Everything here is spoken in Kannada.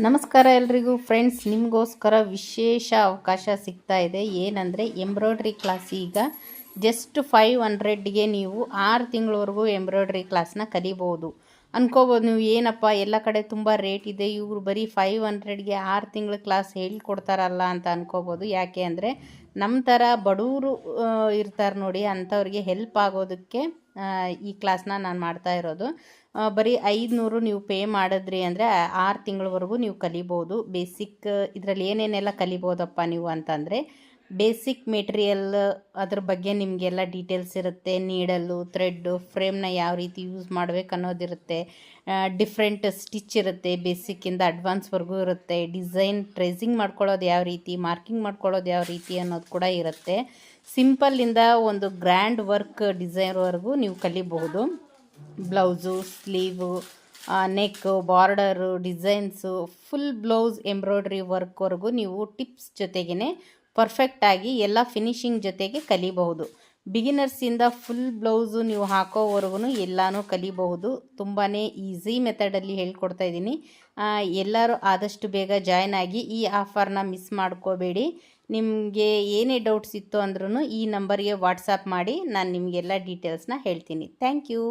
ನಮಸ್ಕಾರ ಎಲ್ರಿಗೂ ಫ್ರೆಂಡ್ಸ್, ನಿಮಗೋಸ್ಕರ ವಿಶೇಷ ಅವಕಾಶ ಸಿಗ್ತಾ ಇದೆ. ಏನಂದರೆ ಎಂಬ್ರಾಯ್ಡ್ರಿ ಕ್ಲಾಸ್ ಈಗ ಜಸ್ಟ್ 500ಗೆ ನೀವು 6 ತಿಂಗಳವರೆಗೂ ಎಂಬ್ರಾಯ್ಡ್ರಿ ಕ್ಲಾಸ್ನ ಕಲಿಬೋದು. ಅನ್ಕೋಬೋದು ನೀವು, ಏನಪ್ಪ ಎಲ್ಲ ಕಡೆ ತುಂಬ ರೇಟ್ ಇದೆ, ಇವರು ಬರೀ 500ಗೆ 6 ತಿಂಗಳ ಕ್ಲಾಸ್ ಹೇಳ್ಕೊಡ್ತಾರಲ್ಲ ಅಂತ ಅನ್ಕೋಬೋದು. ಯಾಕೆ ಅಂದರೆ ನಮ್ಮ ಥರ ಬಡವರು ಇರ್ತಾರೆ ನೋಡಿ, ಅಂಥವ್ರಿಗೆ ಹೆಲ್ಪ್ ಆಗೋದಕ್ಕೆ ಈ ಕ್ಲಾಸ್ನ ನಾನು ಮಾಡ್ತಾ ಇರೋದು. ಬರೀ 500 ನೀವು ಪೇ ಮಾಡಿದ್ರಿ ಅಂದರೆ 6 ತಿಂಗಳವರೆಗೂ ನೀವು ಕಲಿಬೋದು. ಬೇಸಿಕ್ ಇದರಲ್ಲಿ ಏನೇನೆಲ್ಲ ಕಲಿಬೋದಪ್ಪ ನೀವು ಅಂತಂದರೆ, ಬೇಸಿಕ್ ಮೆಟೀರಿಯಲ್ ಅದ್ರ ಬಗ್ಗೆ ನಿಮಗೆಲ್ಲ ಡೀಟೇಲ್ಸ್ ಇರುತ್ತೆ. ನೀಡಲು, ಥ್ರೆಡ್ಡು, ಫ್ರೇಮ್ನ ಯಾವ ರೀತಿ ಯೂಸ್ ಮಾಡಬೇಕು ಅನ್ನೋದಿರುತ್ತೆ. ಡಿಫ್ರೆಂಟ್ ಸ್ಟಿಚ್ ಇರುತ್ತೆ, ಬೇಸಿಕ್ಕಿಂದ ಅಡ್ವಾನ್ಸ್ವರೆಗೂ ಇರುತ್ತೆ. ಡಿಸೈನ್ ಟ್ರೇಸಿಂಗ್ ಮಾಡ್ಕೊಳ್ಳೋದು ಯಾವ ರೀತಿ, ಮಾರ್ಕಿಂಗ್ ಮಾಡ್ಕೊಳ್ಳೋದು ಯಾವ ರೀತಿ ಅನ್ನೋದು ಕೂಡ ಇರುತ್ತೆ. ಸಿಂಪಲ್ಲಿಂದ ಒಂದು ಗ್ರ್ಯಾಂಡ್ ವರ್ಕ್ ಡಿಸೈನ್ವರೆಗೂ ನೀವು ಕಲಿಬಹುದು. Blouse, sleeve, neck, border, designs, full blouse embroidery ವರ್ಕ್ವರೆಗೂ ನೀವು ಟಿಪ್ಸ್ ಜೊತೆಗೇ ಪರ್ಫೆಕ್ಟಾಗಿ ಎಲ್ಲ ಫಿನಿಶಿಂಗ್ ಜೊತೆಗೆ ಕಲಿಬಹುದು. ಬಿಗಿನರ್ಸಿಂದ ಫುಲ್ ಬ್ಲೌಸು ನೀವು ಹಾಕೋವರೆಗೂ ಎಲ್ಲನೂ ಕಲಿಬಹುದು. ತುಂಬಾ ಈಸಿ ಮೆಥಡಲ್ಲಿ ಹೇಳ್ಕೊಡ್ತಾ ಇದ್ದೀನಿ. ಎಲ್ಲರೂ ಆದಷ್ಟು ಬೇಗ ಜಾಯ್ನ್ ಆಗಿ ಈ ಆಫರ್ನ ಮಿಸ್ ಮಾಡ್ಕೋಬೇಡಿ. ನಿಮಗೆ ಏನೇ ಡೌಟ್ಸ್ ಇತ್ತು ಅಂದ್ರೂ ಈ ನಂಬರ್ಗೆ ವಾಟ್ಸಪ್ ಮಾಡಿ, ನಾನು ನಿಮಗೆಲ್ಲ ಡೀಟೇಲ್ಸ್ನ ಹೇಳ್ತೀನಿ. Thank you.